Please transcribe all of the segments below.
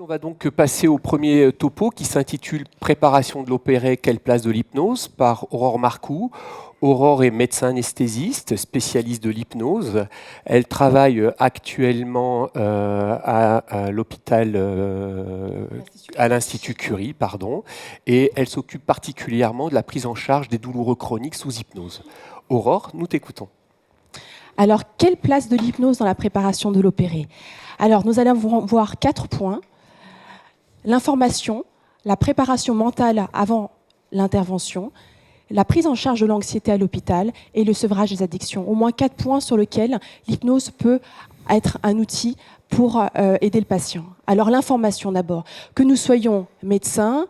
On va donc passer au premier topo qui s'intitule « Préparation de l'opéré, quelle place de l'hypnose ?» par Aurore Marcoux. Aurore est médecin anesthésiste, spécialiste de l'hypnose. Elle travaille actuellement à l'hôpital, à l'Institut Curie, et elle s'occupe particulièrement de la prise en charge des douloureux chroniques sous hypnose. Aurore, nous t'écoutons. Alors, quelle place de l'hypnose dans la préparation de l'opéré ? Alors, nous allons voir 4 points. L'information, la préparation mentale avant l'intervention, la prise en charge de l'anxiété à l'hôpital et le sevrage des addictions. Au moins 4 points sur lesquels l'hypnose peut être un outil pour aider le patient. Alors, l'information d'abord. Que nous soyons médecins,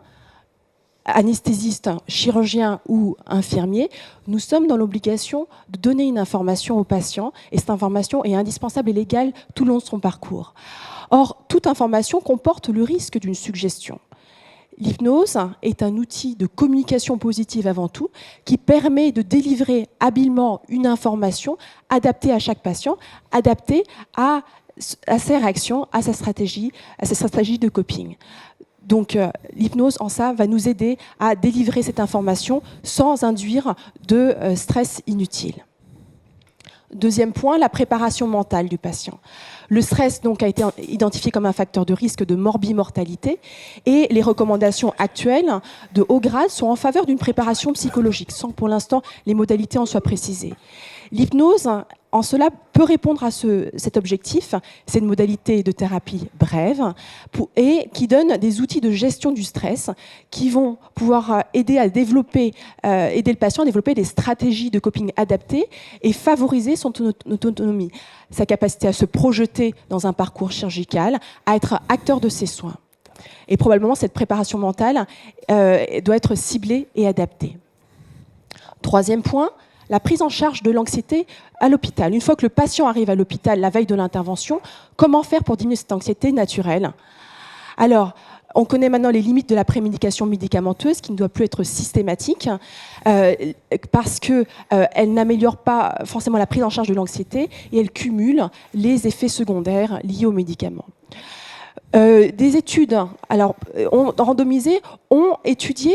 anesthésiste, chirurgien ou infirmier, nous sommes dans l'obligation de donner une information au patient et cette information est indispensable et légale tout le long de son parcours. Or, toute information comporte le risque d'une suggestion. L'hypnose est un outil de communication positive avant tout qui permet de délivrer habilement une information adaptée à chaque patient, adaptée à ses réactions, à sa stratégie de coping. Donc l'hypnose en ça va nous aider à délivrer cette information sans induire de stress inutile. Deuxième point, la préparation mentale du patient. Le stress donc, a été identifié comme un facteur de risque de morbimortalité et les recommandations actuelles de haut grade sont en faveur d'une préparation psychologique, sans que pour l'instant les modalités en soient précisées. L'hypnose, en cela, peut répondre à cet objectif. C'est une modalité de thérapie brève et qui donne des outils de gestion du stress qui vont pouvoir aider le patient à développer des stratégies de coping adaptées et favoriser son autonomie, sa capacité à se projeter dans un parcours chirurgical, à être acteur de ses soins. Et probablement, cette préparation mentale doit être ciblée et adaptée. Troisième point, la prise en charge de l'anxiété à l'hôpital. Une fois que le patient arrive à l'hôpital la veille de l'intervention, comment faire pour diminuer cette anxiété naturelle ? Alors, on connaît maintenant les limites de la prémédication médicamenteuse qui ne doit plus être systématique parce qu'elle n'améliore pas forcément la prise en charge de l'anxiété et elle cumule les effets secondaires liés aux médicaments. Des études randomisées ont étudié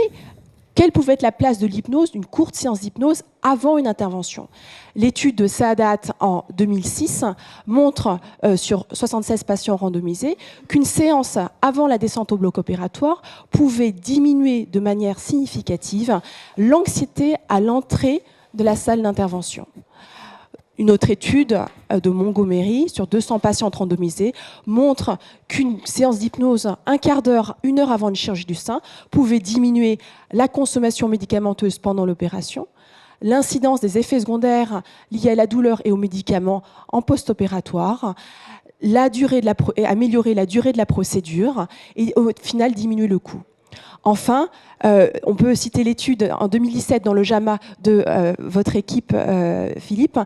quelle pouvait être la place de l'hypnose, d'une courte séance d'hypnose avant une intervention. L'étude de Saadat en 2006 montre sur 76 patients randomisés qu'une séance avant la descente au bloc opératoire pouvait diminuer de manière significative l'anxiété à l'entrée de la salle d'intervention. Une autre étude de Montgomery sur 200 patients randomisés montre qu'une séance d'hypnose, un quart d'heure, 1 heure avant une chirurgie du sein, pouvait diminuer la consommation médicamenteuse pendant l'opération, l'incidence des effets secondaires liés à la douleur et aux médicaments en post-opératoire, améliorer la durée de la procédure et au final diminuer le coût. Enfin, on peut citer l'étude en 2017 dans le JAMA de votre équipe, Philippe,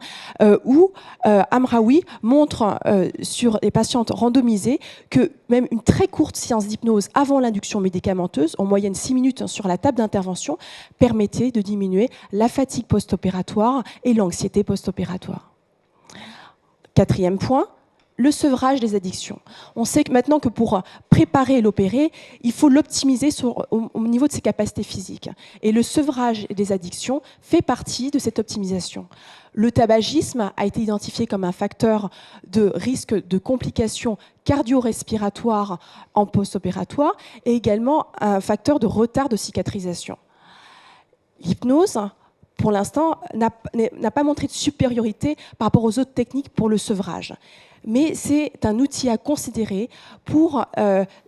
où Amraoui montre sur les patientes randomisées que même une très courte séance d'hypnose avant l'induction médicamenteuse, en moyenne 6 minutes sur la table d'intervention, permettait de diminuer la fatigue post-opératoire et l'anxiété post-opératoire. 4e point, le sevrage des addictions. On sait maintenant que pour préparer l'opéré, il faut l'optimiser au niveau de ses capacités physiques. Et le sevrage des addictions fait partie de cette optimisation. Le tabagisme a été identifié comme un facteur de risque de complications cardio-respiratoires en post-opératoire et également un facteur de retard de cicatrisation. L'hypnose, pour l'instant, n'a pas montré de supériorité par rapport aux autres techniques pour le sevrage. Mais c'est un outil à considérer pour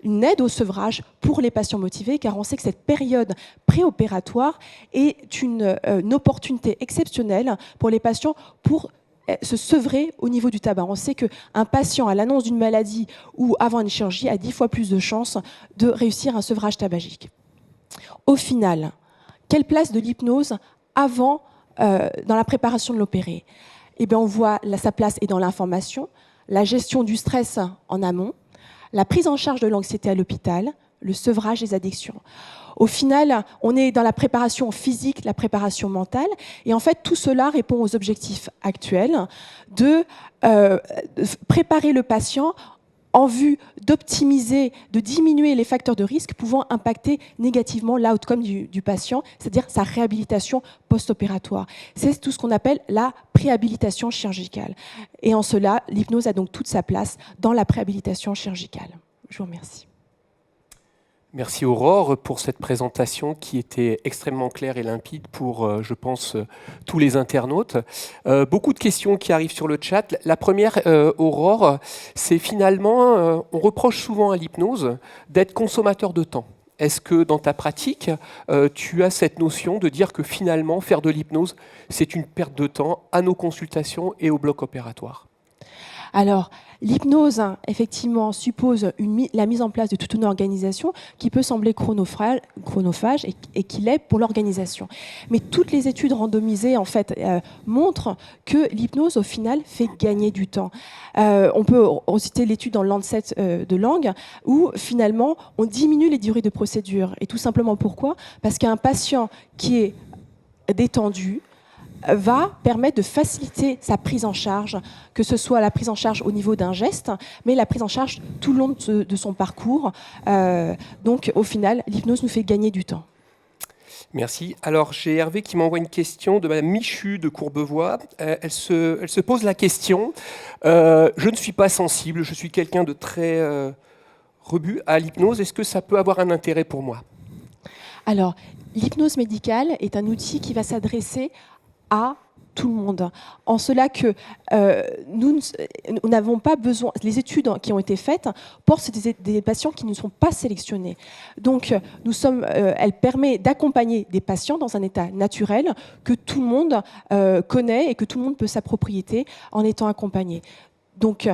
une aide au sevrage pour les patients motivés, car on sait que cette période préopératoire est une opportunité exceptionnelle pour les patients pour se sevrer au niveau du tabac. On sait qu'un patient à l'annonce d'une maladie ou avant une chirurgie a 10 fois plus de chances de réussir un sevrage tabagique. Au final, quelle place de l'hypnose avant, dans la préparation de l'opéré ? Eh bien, on voit sa place est dans l'information, la gestion du stress en amont, la prise en charge de l'anxiété à l'hôpital, le sevrage des addictions. Au final, on est dans la préparation physique, la préparation mentale, et en fait, tout cela répond aux objectifs actuels de préparer le patient en vue d'optimiser, de diminuer les facteurs de risque pouvant impacter négativement l'outcome du patient, c'est-à-dire sa réhabilitation post-opératoire. C'est tout ce qu'on appelle la préhabilitation chirurgicale. Et en cela, l'hypnose a donc toute sa place dans la préhabilitation chirurgicale. Je vous remercie. Merci Aurore pour cette présentation qui était extrêmement claire et limpide pour, je pense, tous les internautes. Beaucoup de questions qui arrivent sur le chat. La première, Aurore, c'est finalement, on reproche souvent à l'hypnose d'être consommateur de temps. Est-ce que dans ta pratique, tu as cette notion de dire que finalement, faire de l'hypnose, c'est une perte de temps à nos consultations et au bloc opératoire ? Alors, l'hypnose, effectivement, suppose la mise en place de toute une organisation qui peut sembler chronophage et qui l'est pour l'organisation. Mais toutes les études randomisées, en fait, montrent que l'hypnose, au final, fait gagner du temps. On peut citer l'étude dans le Lancet de langue où, finalement, on diminue les durées de procédure. Et tout simplement pourquoi ? Parce qu'un patient qui est détendu, va permettre de faciliter sa prise en charge, que ce soit la prise en charge au niveau d'un geste, mais la prise en charge tout le long de son parcours. Donc, au final, l'hypnose nous fait gagner du temps. Merci. Alors, j'ai Hervé qui m'envoie une question de Madame Michu de Courbevoie. Elle se pose la question. Je ne suis pas sensible, je suis quelqu'un de très rebut à l'hypnose. Est-ce que ça peut avoir un intérêt pour moi ? Alors, l'hypnose médicale est un outil qui va s'adresser à tout le monde. En cela que nous n'avons pas besoin, les études qui ont été faites portent des patients qui ne sont pas sélectionnés. Donc, elle permet d'accompagner des patients dans un état naturel que tout le monde connaît et que tout le monde peut s'approprier en étant accompagné. Donc,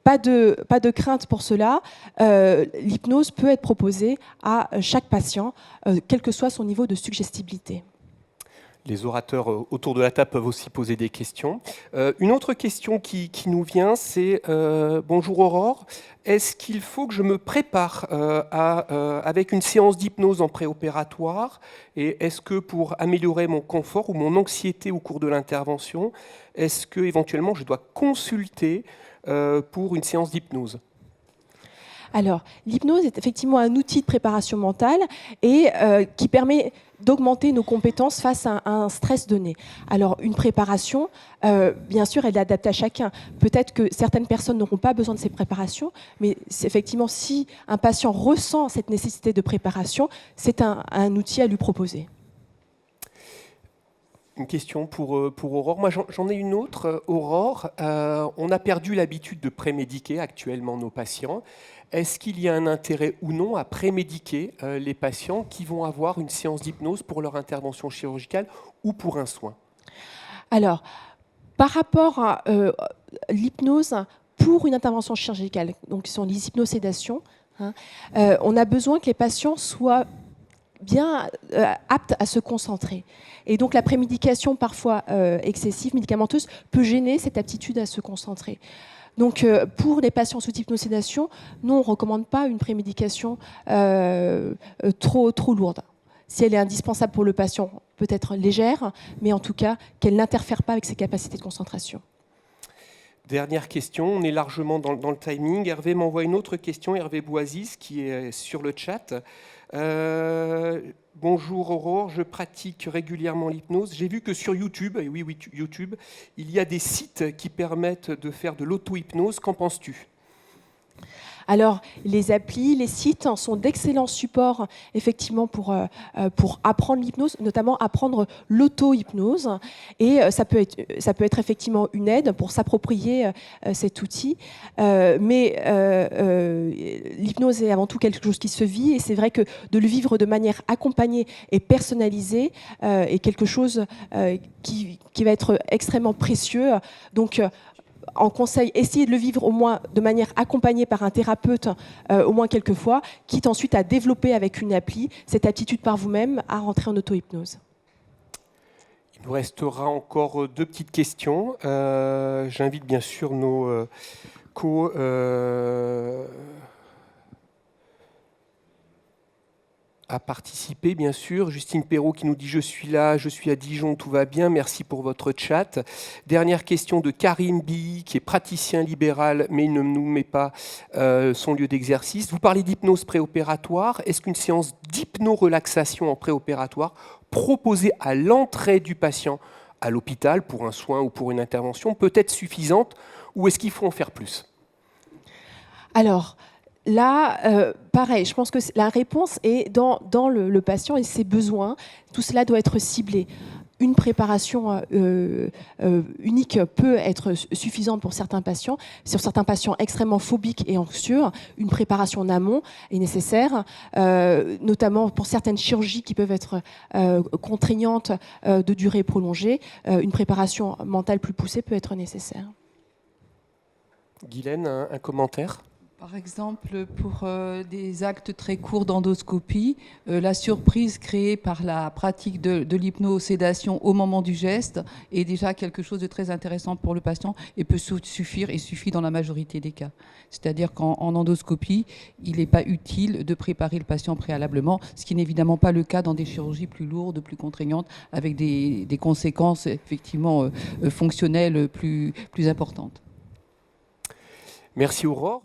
pas de crainte pour cela. L'hypnose peut être proposée à chaque patient, quel que soit son niveau de suggestibilité. Les orateurs autour de la table peuvent aussi poser des questions. Une autre question qui nous vient, c'est bonjour Aurore, est-ce qu'il faut que je me prépare avec une séance d'hypnose en préopératoire ? Et est-ce que pour améliorer mon confort ou mon anxiété au cours de l'intervention, est-ce que éventuellement je dois consulter pour une séance d'hypnose ? Alors, l'hypnose est effectivement un outil de préparation mentale et qui permet d'augmenter nos compétences face à un stress donné. Alors, une préparation, bien sûr, elle est adaptée à chacun. Peut-être que certaines personnes n'auront pas besoin de ces préparations, mais effectivement, si un patient ressent cette nécessité de préparation, c'est un outil à lui proposer. Une question pour Aurore. Moi, j'en ai une autre. Aurore, on a perdu l'habitude de prémédiquer actuellement nos patients. Est-ce qu'il y a un intérêt ou non à prémédiquer les patients qui vont avoir une séance d'hypnose pour leur intervention chirurgicale ou pour un soin ? Alors, par rapport à l'hypnose pour une intervention chirurgicale, donc ce sont les hypnosédations, on a besoin que les patients soient bien aptes à se concentrer. Et donc la prémédication parfois excessive, médicamenteuse, peut gêner cette aptitude à se concentrer. Donc pour les patients sous hypnosédation, nous on ne recommande pas une prémédication trop lourde. Si elle est indispensable pour le patient, peut-être légère, mais en tout cas qu'elle n'interfère pas avec ses capacités de concentration. Dernière question, on est largement dans le timing. Hervé m'envoie une autre question, Hervé Boisis, qui est sur le chat. Bonjour Aurore, je pratique régulièrement l'hypnose. J'ai vu que sur YouTube, et oui, YouTube, il y a des sites qui permettent de faire de l'auto-hypnose. Qu'en penses-tu ? Alors, les applis, les sites sont d'excellents supports, effectivement, pour apprendre l'hypnose, notamment apprendre l'auto-hypnose. Et ça peut être effectivement une aide pour s'approprier cet outil. Mais l'hypnose est avant tout quelque chose qui se vit. Et c'est vrai que de le vivre de manière accompagnée et personnalisée est quelque chose qui va être extrêmement précieux. Donc, en conseil, essayez de le vivre au moins de manière accompagnée par un thérapeute au moins quelques fois, quitte ensuite à développer avec une appli cette aptitude par vous-même à rentrer en auto-hypnose. Il nous restera encore deux petites questions. J'invite bien sûr nos à participer, bien sûr. Justine Perrault qui nous dit « Je suis là, je suis à Dijon, tout va bien. Merci pour votre chat. » Dernière question de Karim Bi, qui est praticien libéral, mais il ne nous met pas son lieu d'exercice. Vous parlez d'hypnose préopératoire. Est-ce qu'une séance d'hypno-relaxation en préopératoire proposée à l'entrée du patient à l'hôpital pour un soin ou pour une intervention peut être suffisante, ou est-ce qu'il faut en faire plus? Alors, là, pareil, je pense que la réponse est dans le patient et ses besoins. Tout cela doit être ciblé. Une préparation unique peut être suffisante pour certains patients. Sur certains patients extrêmement phobiques et anxieux, une préparation en amont est nécessaire, notamment pour certaines chirurgies qui peuvent être contraignantes de durée prolongée. Une préparation mentale plus poussée peut être nécessaire. Guylaine, un commentaire? Par exemple, pour des actes très courts d'endoscopie, la surprise créée par la pratique de l'hypnosédation au moment du geste est déjà quelque chose de très intéressant pour le patient et peut suffire et suffit dans la majorité des cas. C'est-à-dire qu'en endoscopie, il n'est pas utile de préparer le patient préalablement, ce qui n'est évidemment pas le cas dans des chirurgies plus lourdes, plus contraignantes, avec des conséquences effectivement fonctionnelles plus importantes. Merci Aurore.